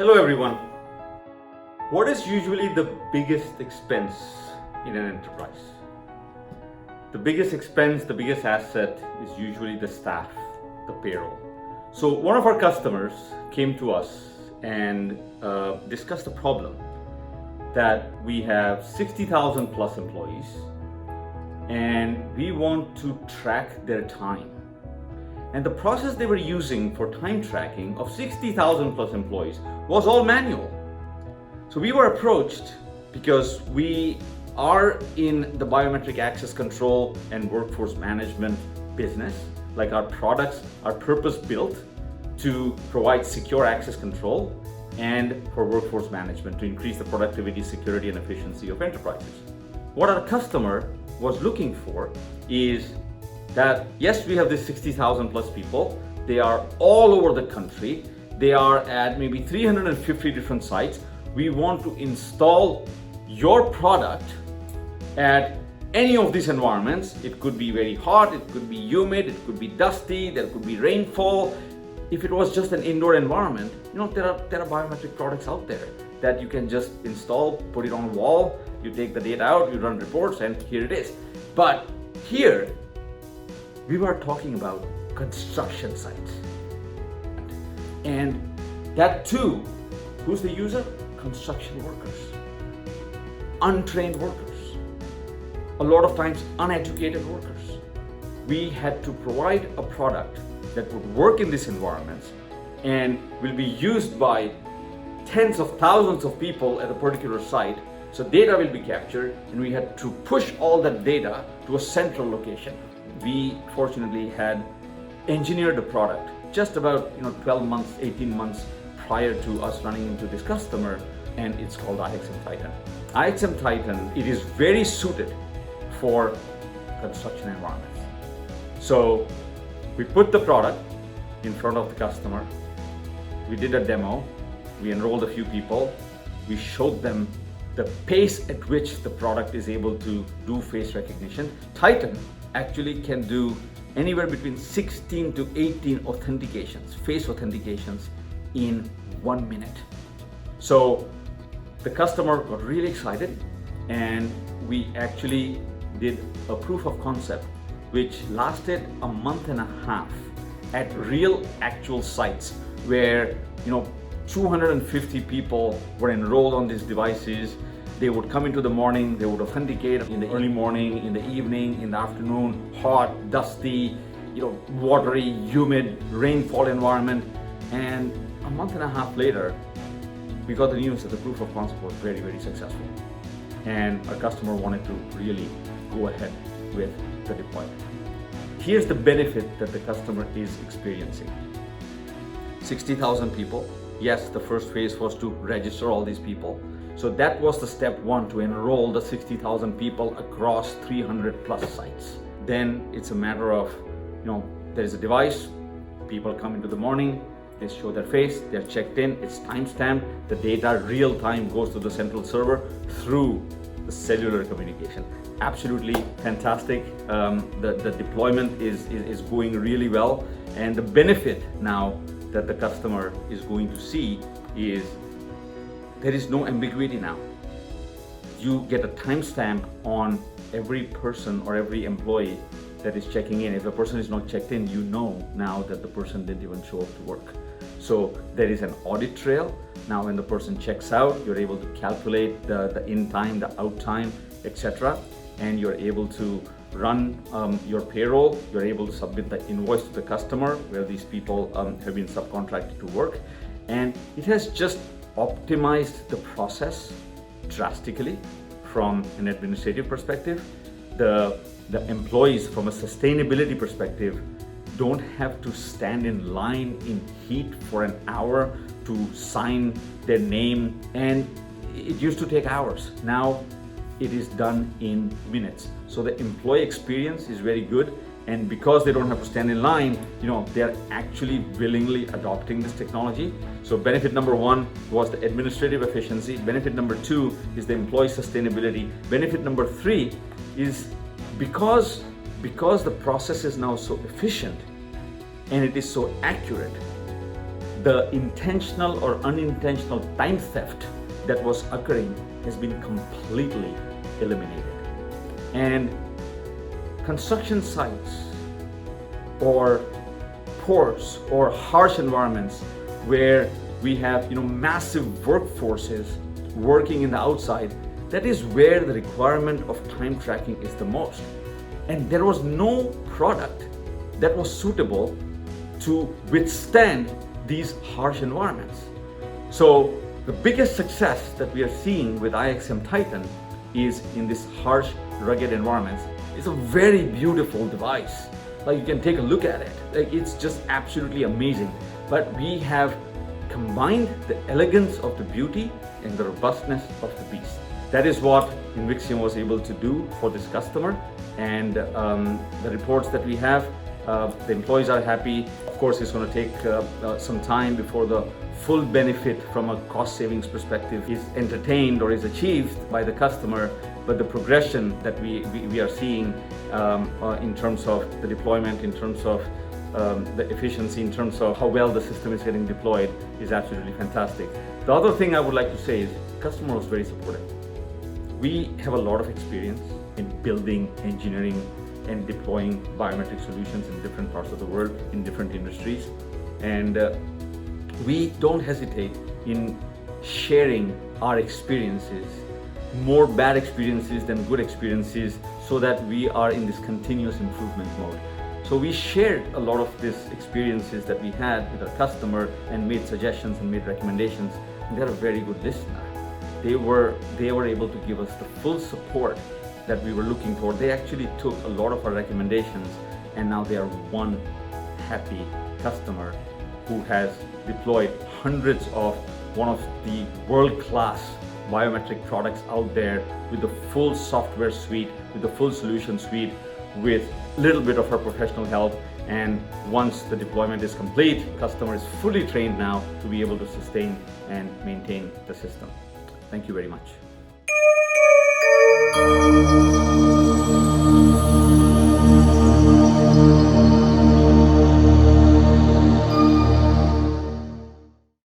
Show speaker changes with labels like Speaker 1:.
Speaker 1: Hello everyone. What is usually the biggest expense in an enterprise? The biggest expense, the biggest asset is usually the staff, the payroll. So one of our customers came to us and discussed the problem that we have 60,000 plus employees and we want to track their time. And the process they were using for time tracking of 60,000 plus employees was all manual. So we were approached because we are in the biometric access control and workforce management business. Like our products are purpose built to provide secure access control and for workforce management to increase the productivity, security, and efficiency of enterprises. What our customer was looking for is that yes, we have this 60,000 plus people. They are all over the country. They are at maybe 350 different sites. We want to install your product at any of these environments. It could be very hot, it could be humid, it could be dusty, there could be rainfall. If it was just an indoor environment, there are biometric products out there that you can just install, put it on a wall, you take the data out, you run reports, and here it is. But here, we were talking about construction sites. And that too, who's the user? Construction workers, untrained workers, a lot of times uneducated workers. We had to provide a product that would work in these environments and will be used by tens of thousands of people at a particular site. So data will be captured and we had to push all that data to a central location. We fortunately had engineered the product just about 12 months, 18 months prior to us running into this customer, and it's called IXM TITAN. IXM TITAN, it is very suited for construction environments. So we put the product in front of the customer, we did a demo, we enrolled a few people, we showed them the pace at which the product is able to do face recognition. TITAN actually can do anywhere between 16 to 18 authentications, face authentications in 1 minute. So the customer got really excited and we actually did a proof of concept which lasted a month and a half at real actual sites where 250 people were enrolled on these devices. They would come into the morning, they would authenticate in the early morning, in the evening, in the afternoon, hot, dusty, watery, humid, rainfall environment. And a month and a half later, we got the news that the proof of concept was very, very successful. And our customer wanted to really go ahead with the deployment. Here's the benefit that the customer is experiencing. 60,000 people. Yes, the first phase was to register all these people. So that was the step one, to enroll the 60,000 people across 300 plus sites. Then it's a matter of, there is a device, people come into the morning, they show their face, they're checked in, it's timestamped, the data real time goes to the central server through the cellular communication. Absolutely fantastic. The deployment is going really well. And the benefit now that the customer is going to see is there is no ambiguity now. You get a timestamp on every person or every employee that is checking in. If a person is not checked in, you know now that the person didn't even show up to work. So there is an audit trail. Now when the person checks out, you're able to calculate the in time, the out time, etc. And you're able to run your payroll. You're able to submit the invoice to the customer where these people have been subcontracted to work. And it has just optimized the process drastically from an administrative perspective. The employees from a sustainability perspective don't have to stand in line in heat for an hour to sign their name, and it used to take hours. Now it is done in minutes. So the employee experience is very good, and because they don't have to stand in line, they're actually willingly adopting this technology. So benefit number one was the administrative efficiency. Benefit number two is the employee sustainability. Benefit number three is because the process is now so efficient and it is so accurate, the intentional or unintentional time theft that was occurring has been completely eliminated. And construction sites or ports or harsh environments where we have massive workforces working in the outside, that is where the requirement of time tracking is the most. And there was no product that was suitable to withstand these harsh environments. So the biggest success that we are seeing with IXM Titan is in this harsh, rugged environments. It's a very beautiful device. Like, you can take a look at it. Like, it's just absolutely amazing. But we have combined the elegance of the beauty and the robustness of the beast. That is what Invixium was able to do for this customer. And the reports that we have, the employees are happy. Of course, it's going to take some time before the full benefit from a cost savings perspective is entertained or is achieved by the customer. But the progression that we are seeing in terms of the deployment, in terms of the efficiency, in terms of how well the system is getting deployed is absolutely fantastic. The other thing I would like to say is the customer was very supportive. We have a lot of experience in building, engineering, and deploying biometric solutions in different parts of the world, in different industries. And we don't hesitate in sharing our experiences, more bad experiences than good experiences, so that we are in this continuous improvement mode. So we shared a lot of these experiences that we had with our customer and made suggestions and made recommendations. And they're a very good listener. They were able to give us the full support that we were looking for. They actually took a lot of our recommendations, and now they are one happy customer who has deployed hundreds of one of the world-class biometric products out there with the full software suite, with the full solution suite, with a little bit of our professional help. And once the deployment is complete, the customer is fully trained now to be able to sustain and maintain the system. Thank you very much.